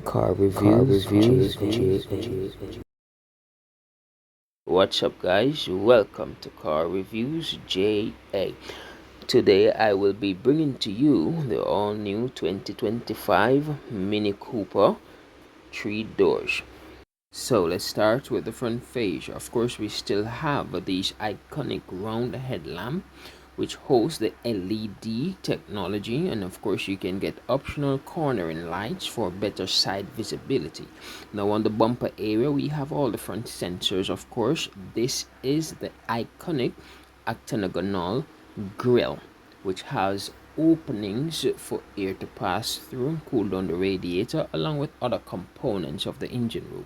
Car reviews. What's up, guys? Welcome to Car Reviews JA. Today I will be bringing to you the all-new 2025 Mini Cooper 3 doors. So let's start with the front fascia. Of course, we still have these iconic round headlamp which hosts the LED technology, and of course you can get optional cornering lights for better side visibility. Now on the bumper area we have all the front sensors. Of course, this is the iconic octagonal grille which has openings for air to pass through and cool down the radiator, along with other components of the engine room.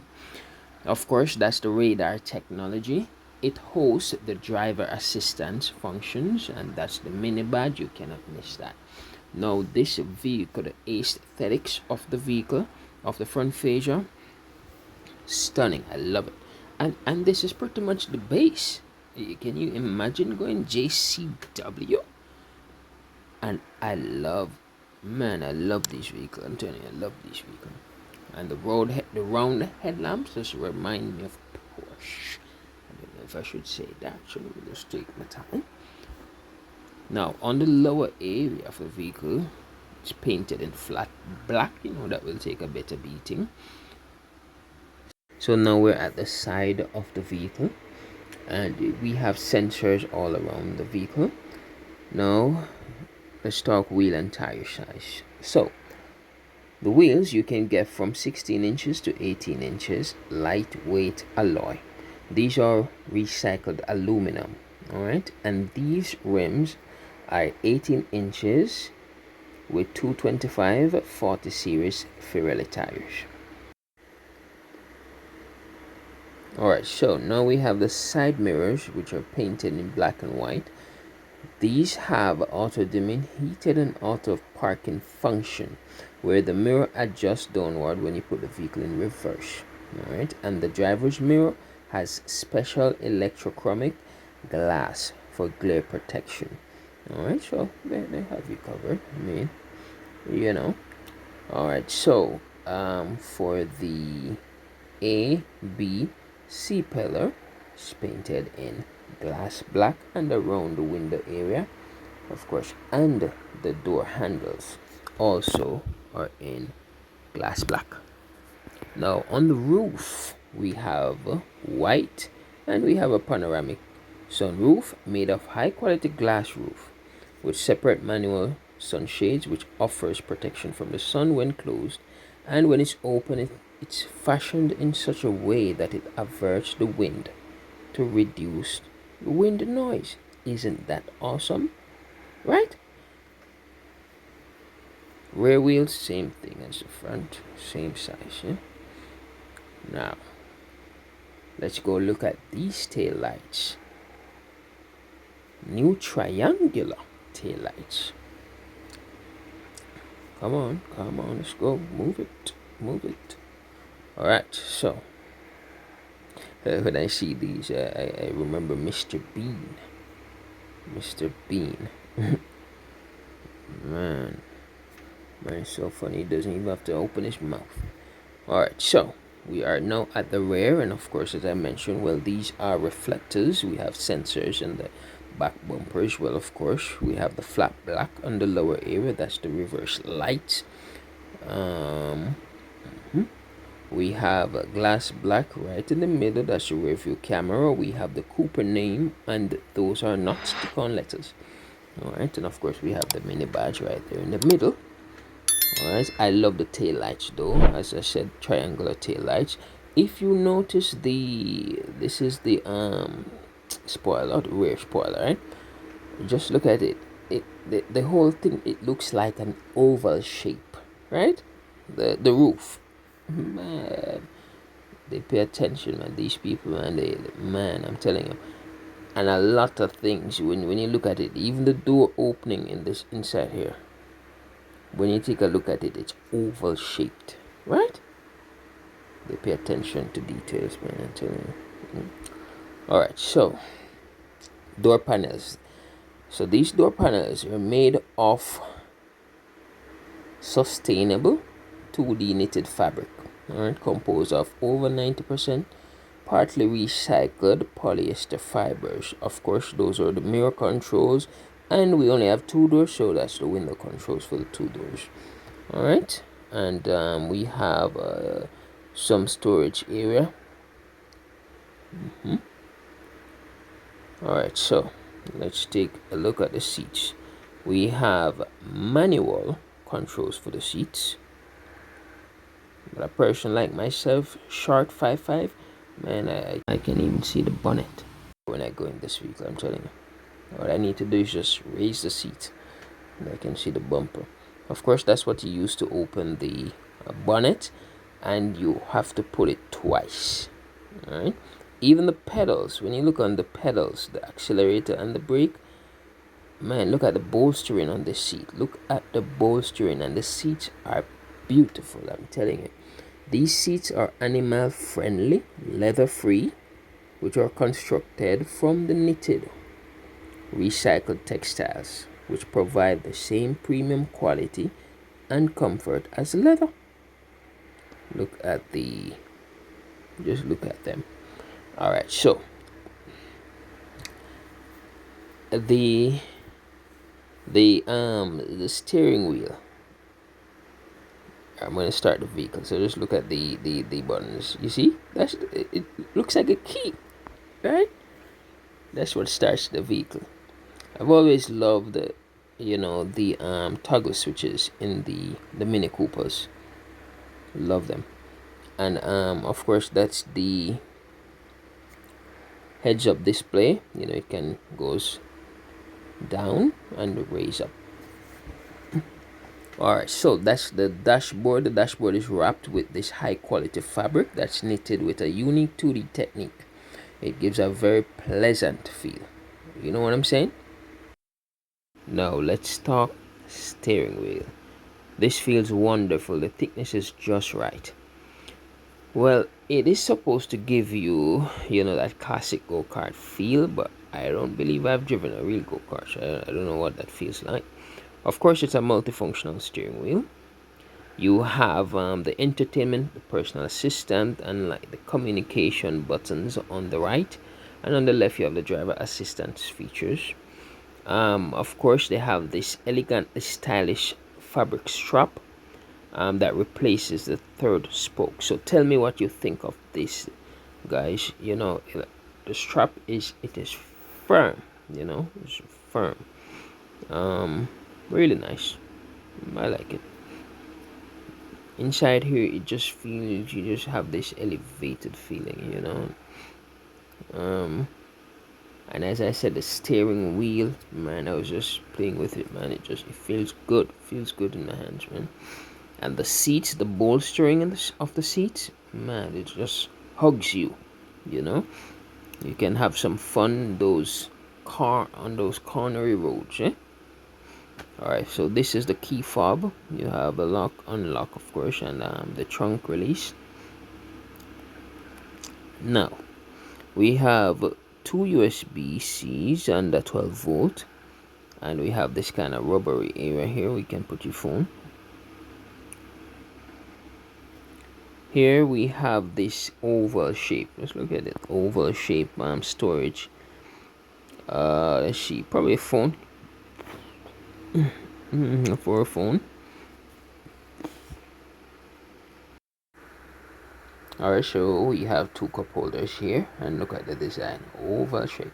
Of course, that's the radar technology. It hosts the driver assistance functions, and that's the mini badge. You cannot miss that. Now this vehicle, the aesthetics of the vehicle, of the front fascia, stunning. I love it. And this is pretty much the base. Can you imagine going JCW? And I love these vehicles. I'm telling you, I love these vehicles. And the round headlamps just remind me of Porsche. I don't know if I should say that, so let me just take my time. Now on the lower area of the vehicle, it's painted in flat black. That will take a better beating. So now we're at the side of the vehicle, and we have sensors all around the vehicle. Now let's talk wheel and tire size. So the wheels you can get from 16 inches to 18 inches, lightweight alloy. These are recycled aluminum, alright? And these rims are 18 inches with 225/40 series Pirelli tires. Alright, so now we have the side mirrors which are painted in black and white. These have auto dimming, heated and auto parking function, where the mirror adjusts downward when you put the vehicle in reverse. Alright, and the driver's mirror has special electrochromic glass for glare protection. Alright, so they have you covered. Alright, so for the A, B, C pillar, it's painted in glass black, and around the window area, of course, and the door handles also are in glass black. Now on the roof we have white, and we have a panoramic sunroof made of high quality glass roof with separate manual sunshades, which offers protection from the sun when closed, and when it's open it's fashioned in such a way that it averts the wind to reduce wind noise. Isn't that awesome, right? Rear wheels, same thing as the front, same size. Now let's go look at these tail lights. New triangular tail lights. Come on, let's go. Move it. Alright, so when I see these, I remember Mr. Bean. Man, it's so funny. He doesn't even have to open his mouth. Alright, so we are now at the rear, and of course, as I mentioned, well, these are reflectors. We have sensors in the back bumpers. Well, of course, we have the flat black on the lower area. That's the reverse lights. We have a glass black right in the middle. That's the rear view camera. We have the Cooper name, and those are not stick-on letters. Alright, and of course we have the mini badge right there in the middle. Alright, I love the tail lights though. As I said, triangular tail lights. If you notice, this is the spoiler, the rear spoiler, right? Just look at it. The whole thing, it looks like an oval shape, right? The roof. Man, they pay attention, man. These people, man, I'm telling you. And a lot of things, when you look at it, even the door opening in this inside here, when you take a look at it, it's oval shaped, right? They pay attention to details, man, I'm telling you. Alright, so door panels. So these door panels are made of sustainable 2D knitted fabric, alright, composed of over 90% partly recycled polyester fibers. Of course, those are the mirror controls, and we only have two doors, so that's the window controls for the two doors. Alright, and we have some storage area. Alright, so let's take a look at the seats. We have manual controls for the seats. But a person like myself, short 5'5", man, I can even see the bonnet when I go in this vehicle, I'm telling you. What I need to do is just raise the seat and I can see the bumper. Of course, that's what you use to open the bonnet, and you have to pull it twice. Alright, even the pedals, when you look on the pedals, the accelerator and the brake, man, look at the bolstering on this seat. Look at the bolstering, and the seats are beautiful, I'm telling you. These seats are animal friendly, leather free, which are constructed from the knitted recycled textiles, which provide the same premium quality and comfort as leather. Just look at them. All right, so the steering wheel. I'm going to start the vehicle, so just look at the buttons. You see, it looks like a key, right? That's what starts the vehicle. I've always loved the toggle switches in the Mini Coopers. Love them. And of course, that's the heads up display. It can goes down and raise up. Alright, so that's the dashboard. The dashboard is wrapped with this high quality fabric that's knitted with a unique 2D technique. It gives a very pleasant feel. You know what I'm saying? Now let's talk steering wheel. This feels wonderful. The thickness is just right. Well, it is supposed to give you, that classic go-kart feel, but I don't believe I've driven a real go-kart, so I don't know what that feels like. Of course, it's a multifunctional steering wheel. You have the entertainment, the personal assistant, and like the communication buttons on the right, and on the left you have the driver assistance features. Of course, they have this elegant, stylish fabric strap that replaces the third spoke. So tell me what you think of this, guys. The strap is firm. It's firm. Really nice. I like it. Inside here, it just feels, you just have this elevated feeling. And as I said, the steering wheel, man, I was just playing with it, man. It feels good. Feels good in the hands, man. And the seats, the bolstering of the seats, man, it just hugs you. You can have some fun on those cornery roads, eh? Alright, so this is the key fob. You have a lock, unlock, of course, and the trunk release. Now we have two USB-Cs and a 12 volt, and we have this kind of rubbery area here. We can put your phone. Here we have this oval shape. Let's look at it. Oval shape storage. Let's see, probably a phone. For a phone. Alright, so we have two cup holders here, and look at the design, oval shape.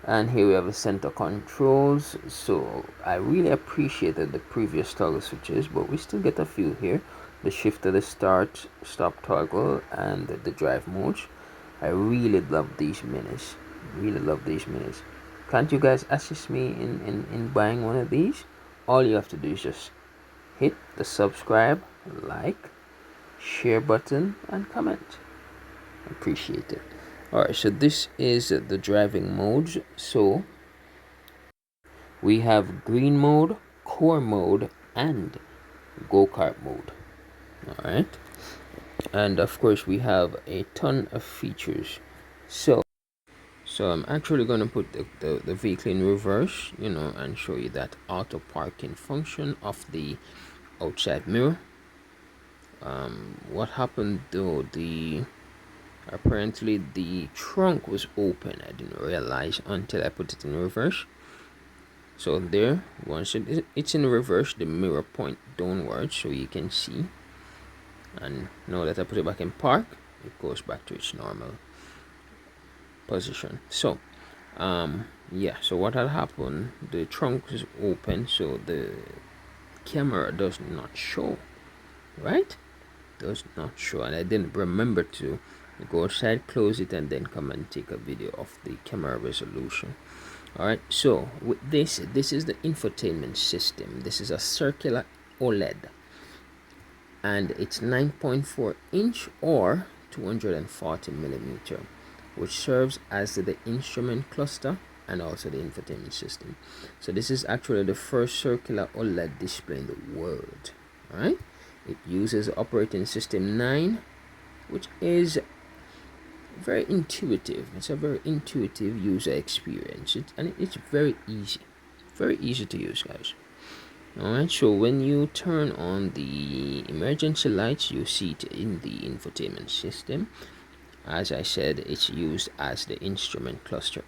And here we have the center controls. So I really appreciated the previous toggle switches, but we still get a few here. The shifter, the start stop toggle, and the drive modes. I really love these minis. Can't you guys assist me in buying one of these? All you have to do is just hit the subscribe, like, share button, and comment. Appreciate it. Alright, so this is the driving modes. So we have green mode, core mode, and go-kart mode. Alright, and of course we have a ton of features. So So I'm actually going to put the vehicle in reverse, and show you that auto parking function of the outside mirror. What happened though, apparently the trunk was open. I didn't realize until I put it in reverse. So there, once it's in reverse, the mirror point downwards so you can see. And now that I put it back in park, it goes back to its normal position. So yeah, so what had happened, the trunk is open, so the camera does not show, right? Does not show, and I didn't remember to go outside, close it, and then come and take a video of the camera resolution. All right, so with this is the infotainment system. This is a circular OLED, and it's 9.4 inch or 240 millimeter, which serves as the instrument cluster and also the infotainment system. So this is actually the first circular OLED display in the world. All right, it uses operating system 9, which is very intuitive. It's a very intuitive user experience, and it's very easy to use, guys. All right, so when you turn on the emergency lights, you see it in the infotainment system. As I said, it's used as the instrument cluster.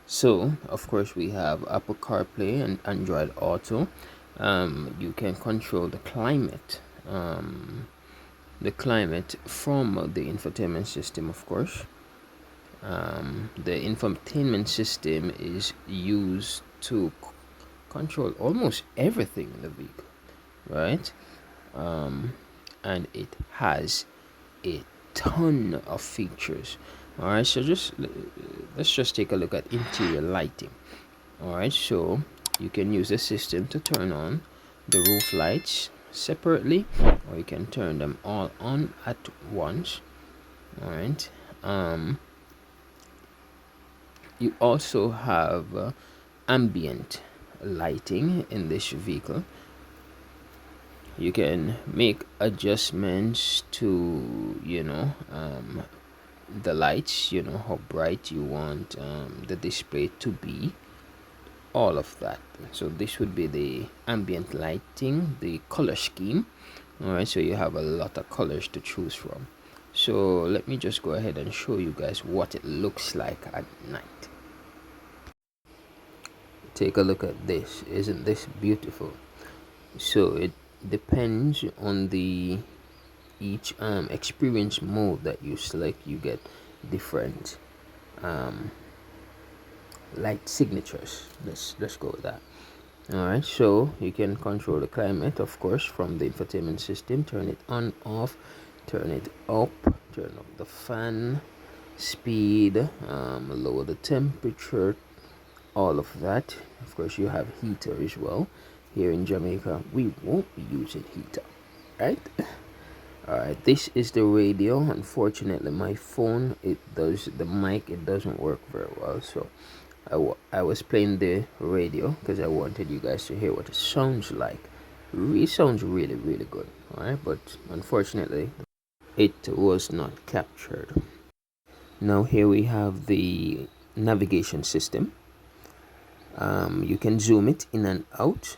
So of course we have Apple CarPlay and Android Auto. You can control the climate from the infotainment system, of course. The infotainment system is used to control almost everything in the vehicle, right? And it has a ton of features. All right, so let's just take a look at interior lighting. All right, so you can use the system to turn on the roof lights separately, or you can turn them all on at once. All right, you also have ambient lighting in this vehicle. You can make adjustments to the lights, how bright you want the display to be, all of that. So this would be the ambient lighting, the color scheme. All right, so you have a lot of colors to choose from. So let me just go ahead and show you guys what it looks like at night. Take a look at this. Isn't this beautiful? So it depends on the each experience mode that you select. You get different light signatures. Let's go with that. All right, so you can control the climate, of course, from the infotainment system. Turn it on, off, turn it up, turn up the fan speed, lower the temperature, all of that. Of course, you have heater as well. Here in Jamaica, we won't be using heater, right? All right, this is the radio. Unfortunately, my phone, it doesn't work very well, so I was playing the radio because I wanted you guys to hear what it sounds like. It sounds really good. All right, but unfortunately it was not captured. Now here we have the navigation system. You can zoom it in and out,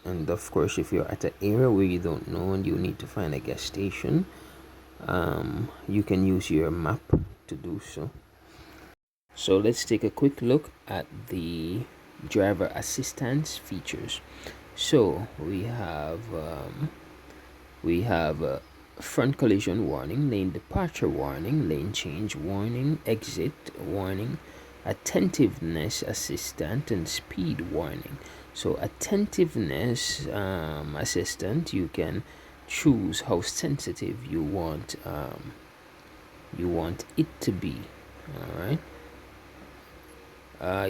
and of course if you're at an area where you don't know and you need to find a gas station, you can use your map to do so. So let's take a quick look at the driver assistance features. So we have front collision warning, lane departure warning, lane change warning, exit warning, attentiveness assistant, and speed warning. So attentiveness assistant, you can choose how sensitive you want it to be. All right.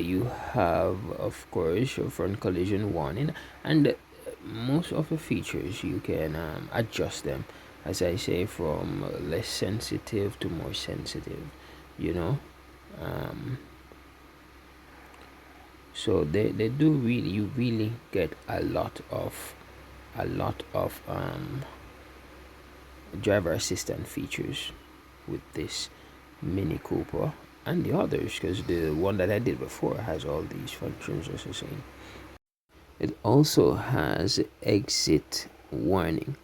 You have, of course, your front collision warning, and most of the features you can adjust them, as I say, from less sensitive to more sensitive, so they do really, you really get a lot of driver assistant features with this Mini Cooper, and the others, because the one that I did before has all these functions as I say. It also has exit warning,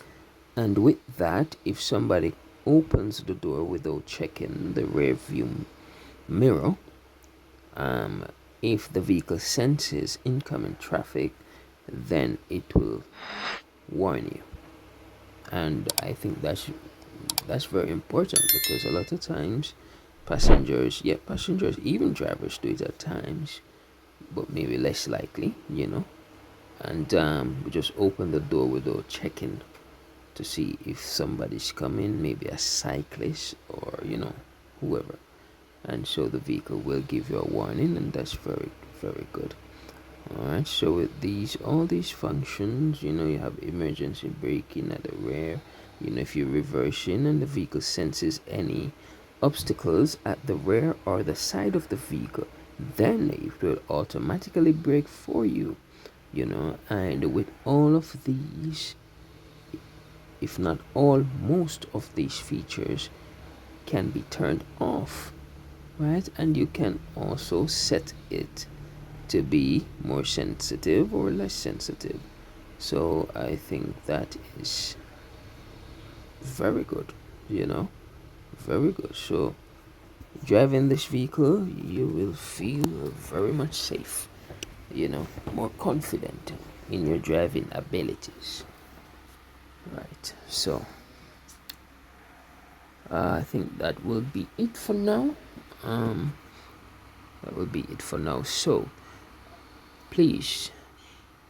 and with that, if somebody opens the door without checking the rear view mirror, if the vehicle senses incoming traffic, then it will warn you. And I think that's very important, because a lot of times passengers, even drivers do it at times, but maybe less likely, and we just open the door without checking to see if somebody's coming, maybe a cyclist or whoever, and so the vehicle will give you a warning, and that's very, very good. All right, so with all these functions, you have emergency braking at the rear. If you're reversing and the vehicle senses any obstacles at the rear or the side of the vehicle, then it will automatically brake for you. And with all of these, if not all, most of these features can be turned off, right? And you can also set it to be more sensitive or less sensitive. So I think that is very good, very good. So driving this vehicle, you will feel very much safe, more confident in your driving abilities. Right, so I think that will be it for now. So please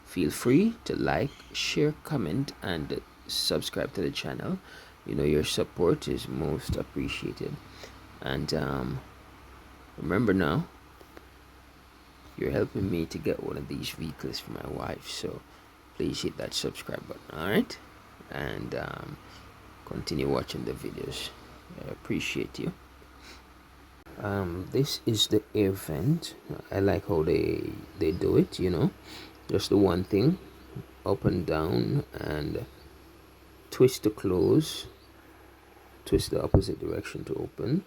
feel free to like, share, comment, and subscribe to the channel. Your support is most appreciated. And remember now, you're helping me to get one of these vehicles for my wife. So please hit that subscribe button, alright? And continue watching the videos. I appreciate you. This is the air vent. I like how they do it, just the one thing, up and down, and twist to close, twist the opposite direction to open.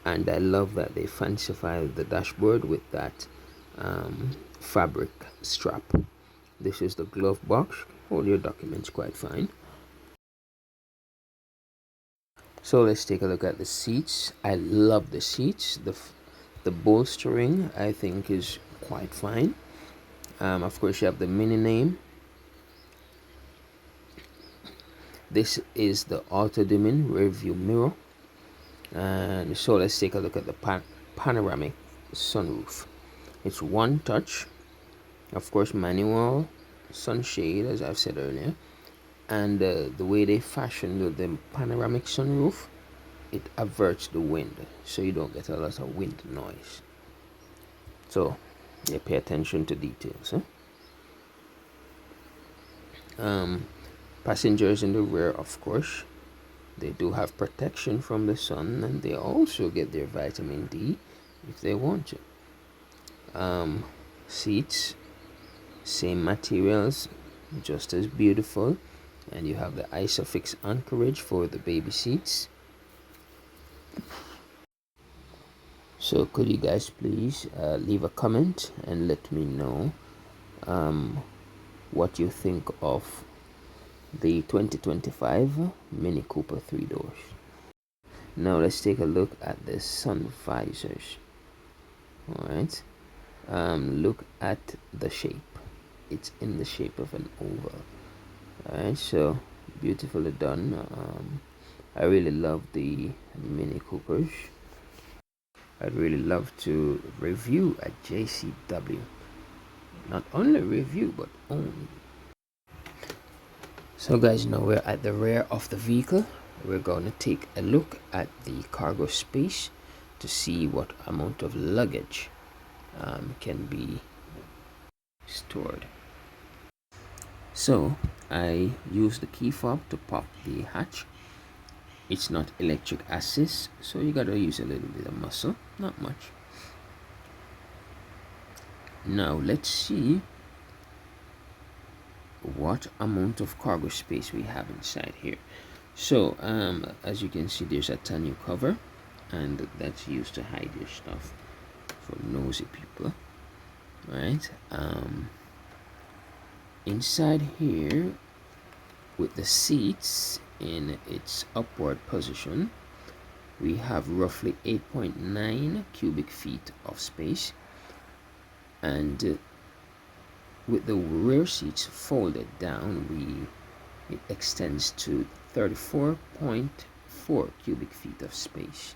And I love that they fancify the dashboard with that fabric strap. This is the glove box. Hold your documents quite fine. So let's take a look at the seats. I love the seats. The bolstering, I think, is quite fine. Of course, you have the mini name. This is the auto dimming rear view mirror. And so let's take a look at the panoramic sunroof. It's one touch, of course, manual sunshade, as I've said earlier. And the way they fashioned the panoramic sunroof, it averts the wind, so you don't get a lot of wind noise. So yeah, pay attention to details. Passengers in the rear, of course, they do have protection from the sun, and they also get their vitamin D if they want to. Seats, same materials, just as beautiful, and you have the isofix anchorage for the baby seats. So could you guys please leave a comment and let me know what you think of the 2025 Mini Cooper 3 doors. Now let's take a look at the sun visors. Alright, look at the shape. It's in the shape of an oval. Alright, so beautifully done. I really love the Mini Coopers. I'd really love to review a JCW. Not only review, but own. So guys, now we're at the rear of the vehicle. We're going to take a look at the cargo space to see what amount of luggage can be stored. So I use the key fob to pop the hatch. It's not electric assist, so you gotta use a little bit of muscle, not much. Now let's see what amount of cargo space we have inside here. So as you can see, there's a tonneau cover, and that's used to hide your stuff from nosy people. Right, inside here, with the seats in its upward position, we have roughly 8.9 cubic feet of space, and with the rear seats folded down, it extends to 34.4 cubic feet of space.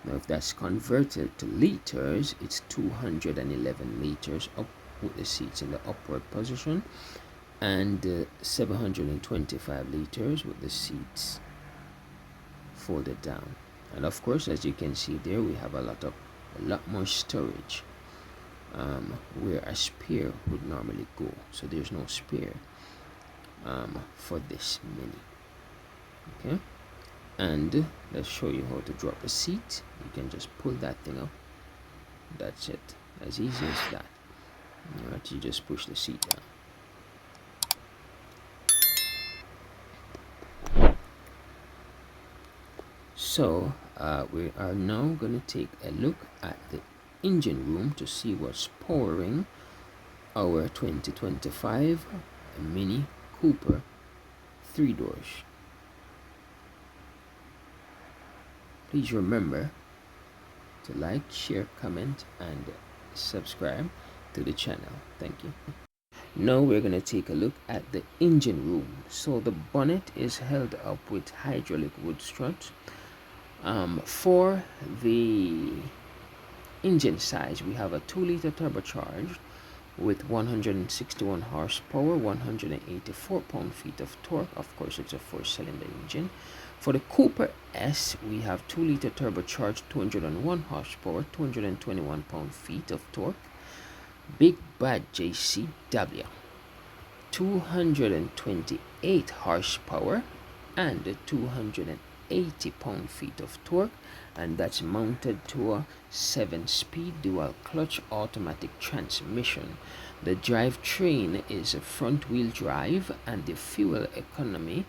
Now if that's converted to liters, it's 211 liters up with the seats in the upward position, and 725 liters with the seats folded down. And of course, as you can see there, we have a lot more storage where a spare would normally go. So there's no spare for this Mini. Okay, and let's show you how to drop a seat. You can just pull that thing up. That's it, as easy as that. All right, you just push the seat down. So we are now going to take a look at the engine room to see what's powering our 2025 Mini Cooper 3 doors. Please remember to like, share, comment, and subscribe to the channel. Thank you. Now we're going to take a look at the engine room. So the bonnet is held up with hydraulic wood struts. For the engine size, we have a 2-liter turbocharged with 161 horsepower, 184 pound-feet of torque. Of course, it's a 4-cylinder engine. For the Cooper S, we have 2-liter turbocharged, 201 horsepower, 221 pound-feet of torque. Big Bad JCW, 228 horsepower and 280 pound-feet of torque, and that's mounted to a 7-speed dual clutch automatic transmission. The drivetrain is a front-wheel drive, and the fuel economy,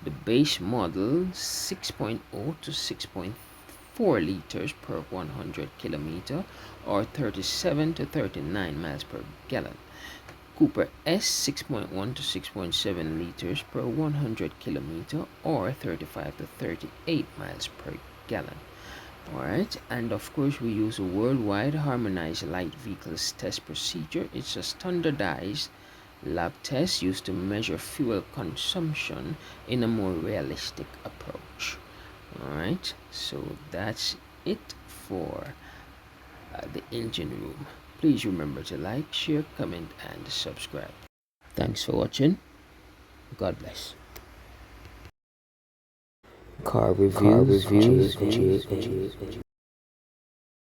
the base model 6.0 to 6.4 liters per 100 kilometer, or 37 to 39 miles per gallon. Cooper S 6.1 to 6.7 liters per 100 kilometer, or 35 to 38 miles per gallon. Alright, and of course we use a worldwide harmonized light vehicles test procedure. It's a standardized lab test used to measure fuel consumption in a more realistic approach. Alright, so that's it for the engine room. Please remember to like, share, comment, and subscribe. Thanks for watching. God bless. Car reviews.